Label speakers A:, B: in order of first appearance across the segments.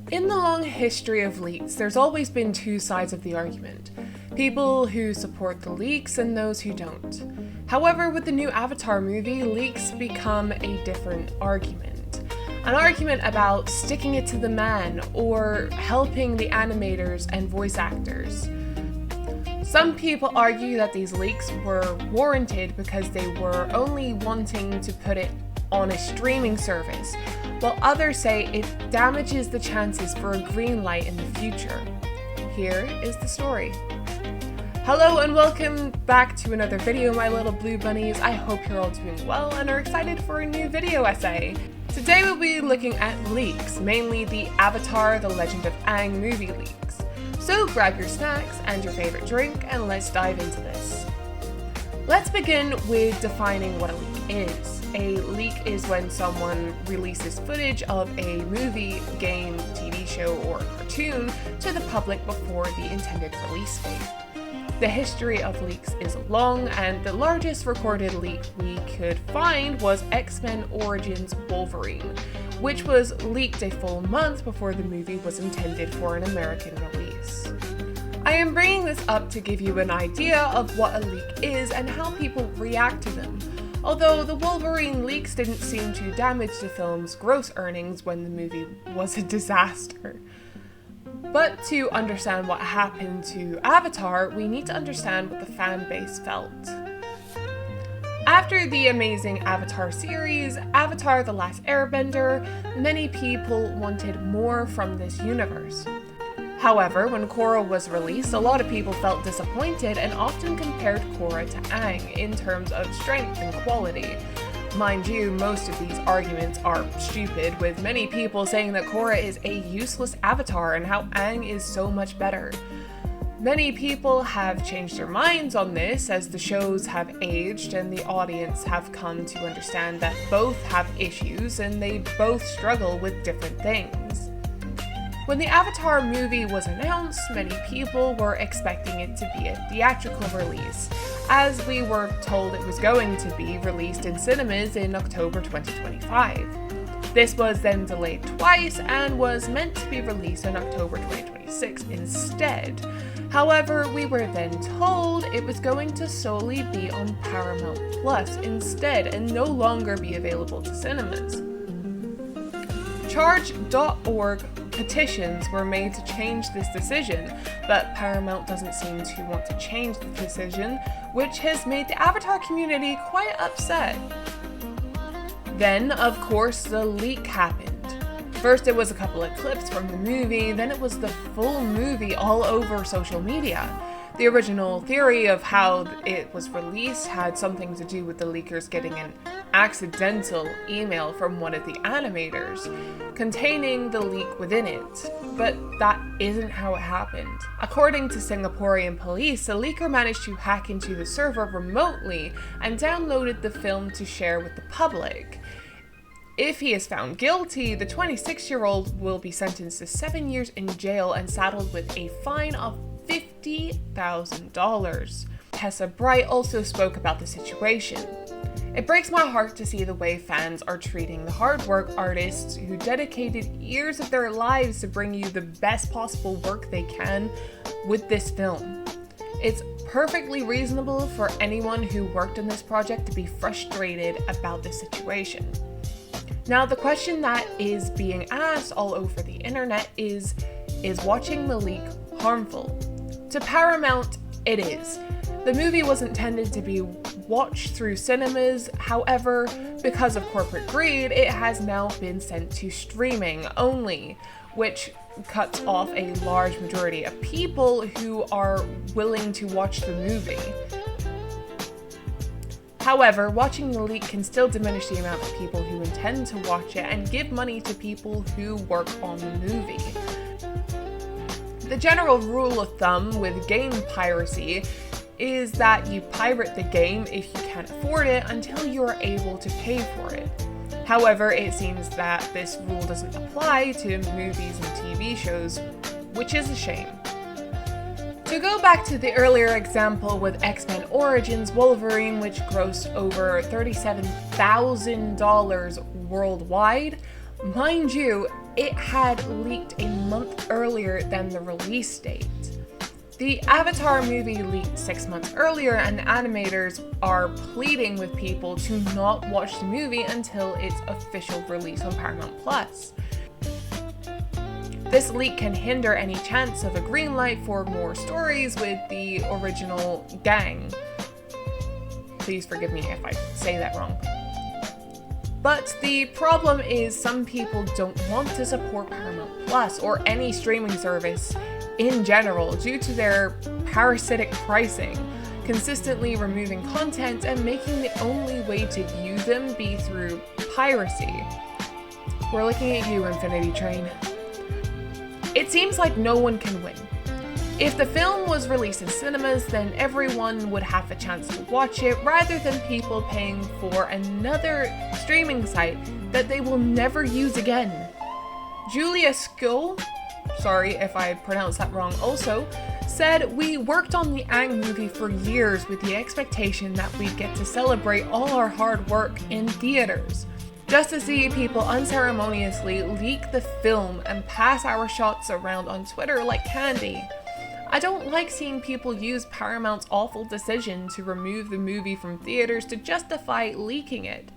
A: In the long history of leaks, there's always been two sides of the argument. People who support the leaks and those who don't. However, with the new Avatar movie, leaks become a different argument. An argument about sticking it to the man or helping the animators and voice actors. Some people argue that these leaks were warranted because they were only wanting to put it on a streaming service, while others say it damages the chances for a green light in the future. Here is the story. Hello and welcome back to another video, my little blue bunnies. I hope you're all doing well and are excited for a new video essay. Today we'll be looking at leaks, mainly the Avatar: The Legend of Aang movie leaks. So grab your snacks and your favorite drink and let's dive into this. Let's begin with defining what a leak is. A leak is when someone releases footage of a movie, game, TV show, or cartoon to the public before the intended release date. The history of leaks is long, and the largest recorded leak we could find was Xmen Origins Wolverine, which was leaked a full month before the movie was intended for an American release. I am bringing this up to give you an idea of what a leak is and how people react to them, although the Wolverine leaks didn't seem to damage the film's gross earnings when the movie was a disaster. But to understand what happened to Avatar, we need to understand what the fan base felt. After the amazing Avatar series, Avatar: The Last Airbender, many people wanted more from this universe. However, when Korra was released, a lot of people felt disappointed and often compared Korra to Aang in terms of strength and quality. Mind you, most of these arguments are stupid, with many people saying that Korra is a useless avatar and how Aang is so much better. Many people have changed their minds on this as the shows have aged and the audience have come to understand that both have issues and they both struggle with different things. When the Avatar movie was announced, many people were expecting it to be a theatrical release, as we were told it was going to be released in cinemas in October 2025. This was then delayed twice and was meant to be released in October 2026 instead. However, we were then told it was going to solely be on Paramount Plus instead and no longer be available to cinemas. Charge.org petitions were made to change this decision, but Paramount doesn't seem to want to change the decision, which has made the Avatar community quite upset. Then, of course, the leak happened. First it was a couple of clips from the movie, then it was the full movie all over social media. The original theory of how it was released had something to do with the leakers getting an accidental email from one of the animators containing the leak within it, but that isn't how it happened. According to Singaporean police, the leaker managed to hack into the server remotely and downloaded the film to share with the public. If he is found guilty, the 26-year-old will be sentenced to 7 years in jail and saddled with a fine of $50,000. Tessa Bright also spoke about the situation. It breaks my heart to see the way fans are treating the hard work artists who dedicated years of their lives to bring you the best possible work they can with this film. It's perfectly reasonable for anyone who worked on this project to be frustrated about this situation. Now, the question that is being asked all over the internet is watching the leak harmful? To Paramount, it is. The movie was intended to be watched through cinemas, however, because of corporate greed, it has now been sent to streaming only, which cuts off a large majority of people who are willing to watch the movie. However, watching the leak can still diminish the amount of people who intend to watch it and give money to people who work on the movie. The general rule of thumb with game piracy is that you pirate the game if you can't afford it until you are able to pay for it. However, it seems that this rule doesn't apply to movies and TV shows, which is a shame. To go back to the earlier example with Xmen Origins Wolverine, which grossed over $37,000 worldwide, mind you, it had leaked a month earlier than the release date. The Avatar movie leaked 6 months earlier, and the animators are pleading with people to not watch the movie until its official release on Paramount+. This leak can hinder any chance of a green light for more stories with the original gang. Please forgive me if I say that wrong. But the problem is some people don't want to support Paramount Plus or any streaming service in general due to their parasitic pricing, consistently removing content and making the only way to view them be through piracy. We're looking at you, Infinity Train. It seems like no one can win. If the film was released in cinemas, then everyone would have a chance to watch it rather than people paying for another streaming site that they will never use again. Julia Skull, sorry if I pronounced that wrong also, said, "We worked on the Aang movie for years with the expectation that we'd get to celebrate all our hard work in theaters. Just to see people unceremoniously leak the film and pass our shots around on Twitter like candy. I don't like seeing people use Paramount's awful decision to remove the movie from theaters to justify leaking it.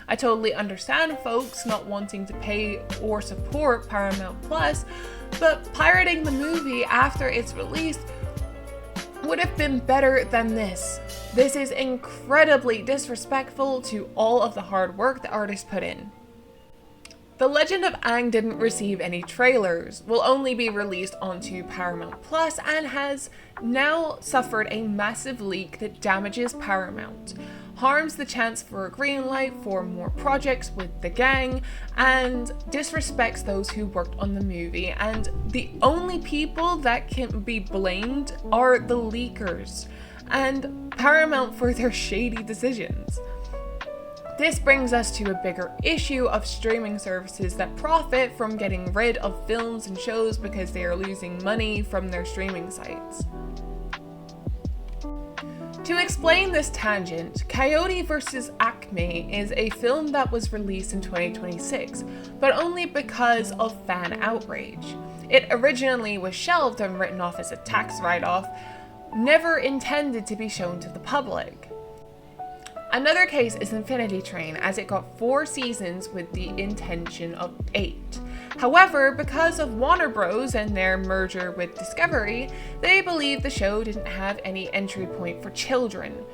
A: I totally understand folks not wanting to pay or support Paramount Plus, but pirating the movie after its release would have been better than this. This is incredibly disrespectful to all of the hard work the artist put in." The Legend of Aang didn't receive any trailers, will only be released onto Paramount Plus, and has now suffered a massive leak that damages Paramount, harms the chance for a green light for more projects with the gang, and disrespects those who worked on the movie, and the only people that can be blamed are the leakers and Paramount for their shady decisions. This brings us to a bigger issue of streaming services that profit from getting rid of films and shows because they are losing money from their streaming sites. To explain this tangent, Coyote vs. Acme is a film that was released in 2026, but only because of fan outrage. It originally was shelved and written off as a tax write-off, never intended to be shown to the public. Another case is Infinity Train, as it got 4 seasons with the intention of 8. However, because of Warner Bros. And their merger with Discovery, they believed the show didn't have any entry point for children,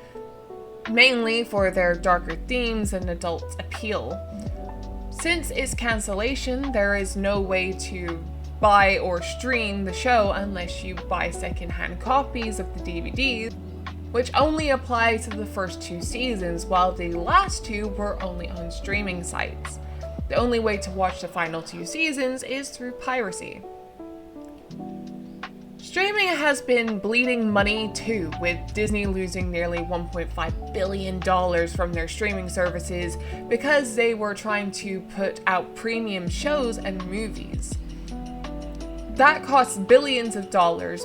A: mainly for their darker themes and adult appeal. Since its cancellation, there is no way to buy or stream the show unless you buy secondhand copies of the DVDs, which only apply to the first 2 seasons, while the last 2 were only on streaming sites. The only way to watch the final 2 seasons is through piracy. Streaming has been bleeding money too, with Disney losing nearly $1.5 billion from their streaming services because they were trying to put out premium shows and movies. That costs billions of dollars,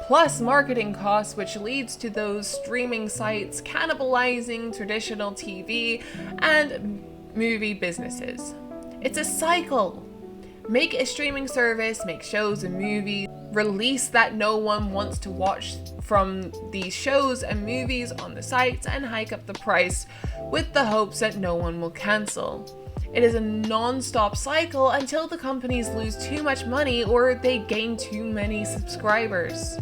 A: plus marketing costs, which leads to those streaming sites cannibalizing traditional TV and movie businesses. It's a cycle. Make a streaming service, make shows and movies, release that no one wants to watch from these shows and movies on the sites, and hike up the price with the hopes that no one will cancel. It is a non-stop cycle until the companies lose too much money or they gain too many subscribers.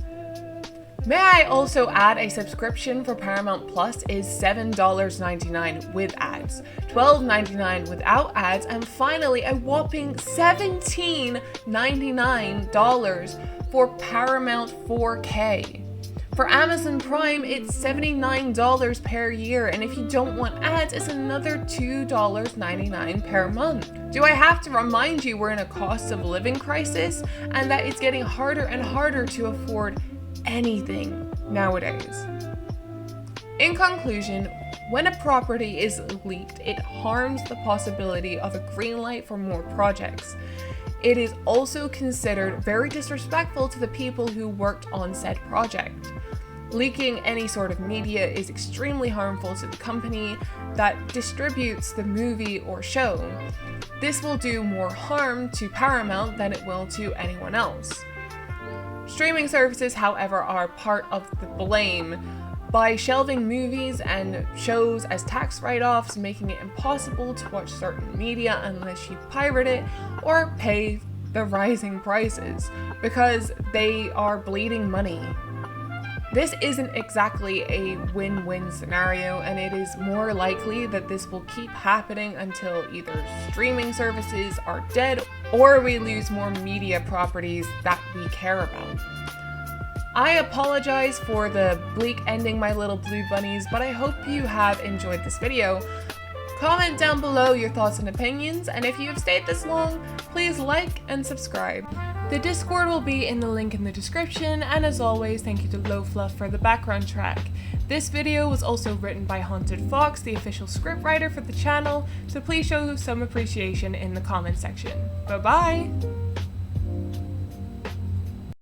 A: May I also add, a subscription for Paramount Plus is $7.99 with ads, $12.99 without ads, and finally a whopping $17.99 for Paramount 4K. For Amazon Prime, it's $79 per year, and if you don't want ads, it's another $2.99 per month. Do I have to remind you we're in a cost of living crisis and that it's getting harder and harder to afford anything nowadays? In conclusion, when a property is leaked, it harms the possibility of a green light for more projects. It is also considered very disrespectful to the people who worked on said project. Leaking any sort of media is extremely harmful to the company that distributes the movie or show. this will do more harm to Paramount than it will to anyone else. Streaming services, however, are part of the blame by shelving movies and shows as tax write-offs, making it impossible to watch certain media unless you pirate it or pay the rising prices, because they are bleeding money. This isn't exactly a win-win scenario, and it is more likely that this will keep happening until either streaming services are dead or we lose more media properties that we care about. I apologize for the bleak ending, my little blue bunnies, but I hope you have enjoyed this video. Comment down below your thoughts and opinions, and if you have stayed this long, please like and subscribe. The Discord will be in the link in the description, and as always, thank you to Low Fluff for the background track. This video was also written by HauntedFox, the official scriptwriter for the channel, so please show some appreciation in the comment section. Bye bye!